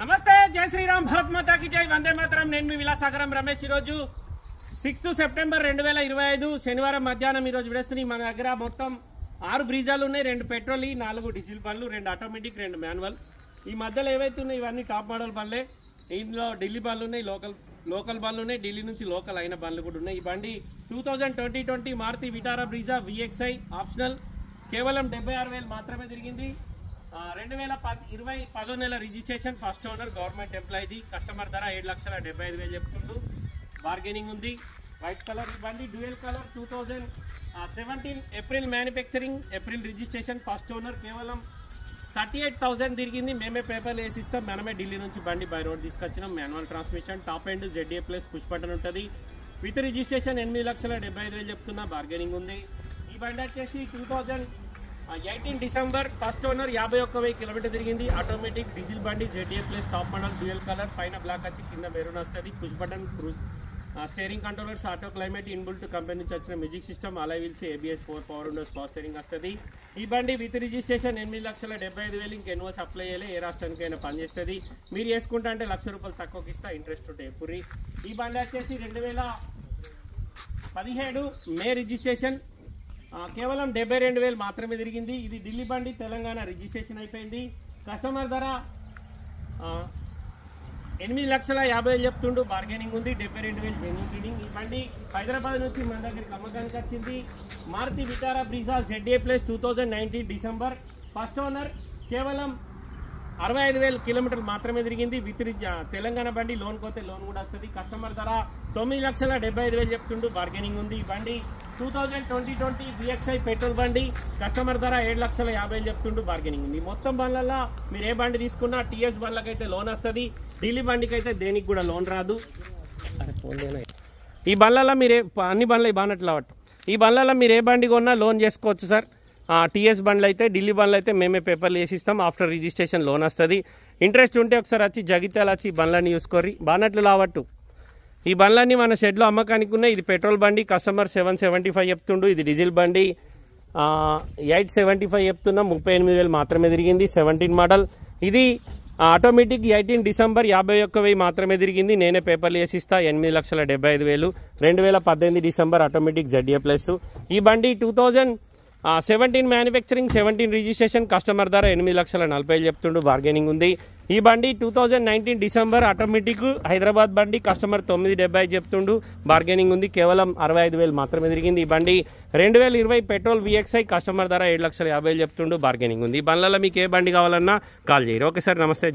నమస్తే, జై శ్రీరామ్, భారత్ మాతా కి జై, వందే మాతరం. నేను మీ విలాసాగరం రమేష్. ఈరోజు 6 సెప్టెంబర్ 2025 శనివారం మధ్యాహ్నం ఈరోజు విడేస్తున్నాయి. మన దగ్గర మొత్తం 6 బ్రీజాలు ఉన్నాయి, 2 పెట్రోల్, 4 డీజిల్ బండ్లు, 2 ఆటోమేటిక్, 2 మాన్యువల్. ఈ మధ్యలో ఏవైతే ఉన్నాయి ఇవన్నీ టాప్ మోడల్ బండ్లే. ఇందులో ఢిల్లీ బండ్లు ఉన్నాయి, లోకల్ బండ్లు ఉన్నాయి, ఢిల్లీ నుంచి లోకల్ అయిన బండ్లు కూడా ఉన్నాయి. ఈ బండి 2020 Maruti Vitara Brezza VXI optional, కేవలం 76,000 మాత్రమే తిరిగింది. 2020 10వ నెల రిజిస్ట్రేషన్, ఫస్ట్ ఓనర్, గవర్నమెంట్ ఎంప్లాయీది. కస్టమర్ ధర 7,75,000 చెప్తుంటూ బార్గెనింగ్ ఉంది. వైట్ కలర్ బండి, dual colour, 2017 April manufacturing, April registration, first owner, కేవలం 38,000 తిరిగింది. మేమే పేపర్లు వేసిస్తాం, మనమే ఢిల్లీ నుంచి బండి బై రోడ్ తీసుకొచ్చినాం. Manual transmission, top end, ZA plus push button ఉంటుంది. విత్ రిజిస్ట్రేషన్ 8,75,000 చెప్తున్నా, బార్గెనింగ్ ఉంది. ఈ బండి వచ్చేసి 2018 డిసెంబర్, ఫస్ట్ ఓనర్, 51,000 కిలోమీటర్ తిరిగింది. ఆటోమేటిక్ డీజిల్ బండి, ZA plus, top model, dual colour, పైన బ్లాక్ వచ్చి కింద మెరూన్ వస్తుంది. Push button, cruise, steering controllers, auto climate, inbuilt company నుంచి వచ్చిన music system, alloy wheels, ABS 4 power windows, power steering వస్తుంది. ఈ బండి విత్ రిజిస్ట్రేషన్ 8,75,000. ఇంక ఎన్ఓస్ అప్లై చేయాలి, ఏ రాష్ట్రానికైనా పనిచేస్తుంది. మీరు వేసుకుంటా అంటే ₹1,00,000 తక్కువకి ఇస్తా, ఇంట్రెస్ట్ ఉంటే ఎప్పుడు. ఈ బండి వచ్చేసి 2017 మే రిజిస్ట్రేషన్, కేవలం 72,000 మాత్రమే తిరిగింది. ఇది ఢిల్లీ బండి, తెలంగాణ రిజిస్ట్రేషన్ అయిపోయింది. కస్టమర్ ధర 8,50,000 చెప్తుండు, బార్గెనింగ్ ఉంది. 72,000 జెన్యూన్ రీడింగ్. ఈ బండి హైదరాబాద్ నుంచి మన దగ్గరికి అమ్మకానికి వచ్చింది. Maruti Vitara Brezza ZA plus, 2019 December, first owner, కేవలం 65,000 కిలోమీటర్లు మాత్రమే తిరిగింది. విత్ తెలంగాణ బండి, లోన్ పోతే లోన్ కూడా వస్తుంది. కస్టమర్ ధర 9,75,000 చెప్తుండు, బార్గెనింగ్ ఉంది. ఈ బండి 2020 VXI పెట్రోల్ బండి, కస్టమర్ ధర 7,50,000 చెప్తుండు, బార్గెనింగ్ ఉంది. మొత్తం బండ్లలో మీరు ఏ బండి తీసుకున్నా TS బండ్లకైతే లోన్ వస్తుంది, ఢిల్లీ బండికి అయితే దేనికి కూడా లోన్ రాదు. ఈ బండ్లలో మీరు అన్ని బండ్లు బానట్లు అవ్వట్టు, ఈ బండ్లలో మీరు ఏ బండి కొన్నా లోన్ చేసుకోవచ్చు సార్. TS బండ్లు అయితే, ఢిల్లీ బండ్లు అయితే మేమే పేపర్లు వేసిస్తాం. ఆఫ్టర్ రిజిస్ట్రేషన్ లోన్ వస్తుంది. ఇంట్రెస్ట్ ఉంటే ఒకసారి వచ్చి జగిత్యాల వచ్చి బండ్లన్నీ చూసుకోర్రి, బానట్లు లావట్టు. ఈ బండ్లన్నీ మన షెడ్లో అమ్మకానికి ఉన్నాయి. ఇది పెట్రోల్ బండి, కస్టమర్ 775 చెప్తుండు. ఇది డీజిల్ బండి 875 చెప్తున్నా, 38,000 మాత్రమే తిరిగింది. 17 మోడల్. ఇది ఆటోమేటిక్ 18 డిసెంబర్, 51,000 మాత్రమే తిరిగింది. నేనే పేపర్లు వేసిస్తా, 8,75,000. 2018 డిసెంబర్, ఆటోమేటిక్ ZA ప్లస్. ఈ బండి 2017 మ్యానుఫ్యాక్చరింగ్, 17 రిజిస్ట్రేషన్, కస్టమర్ ధర 8,40,000 చెప్తుండు, బార్గెనింగ్ ఉంది. ఈ బండి 2019 డిసెంబర్, ఆటోమేటిక్ హైదరాబాద్ బండి, కస్టమర్ 9,70 చెప్తుండు, బార్గెనింగ్ ఉంది. కేవలం 65,000 మాత్రమే తిరిగింది. ఈ బండి 2020 పెట్రోల్ VXI, కస్టమర్ ధర 7,50,000 చెప్తుండు, బార్గెనింగ్ ఉంది. ఈ బండ్లలో మీకు ఏ బండి కావాలన్నా కాల్ చేయరు. ఓకే సార్, నమస్తే.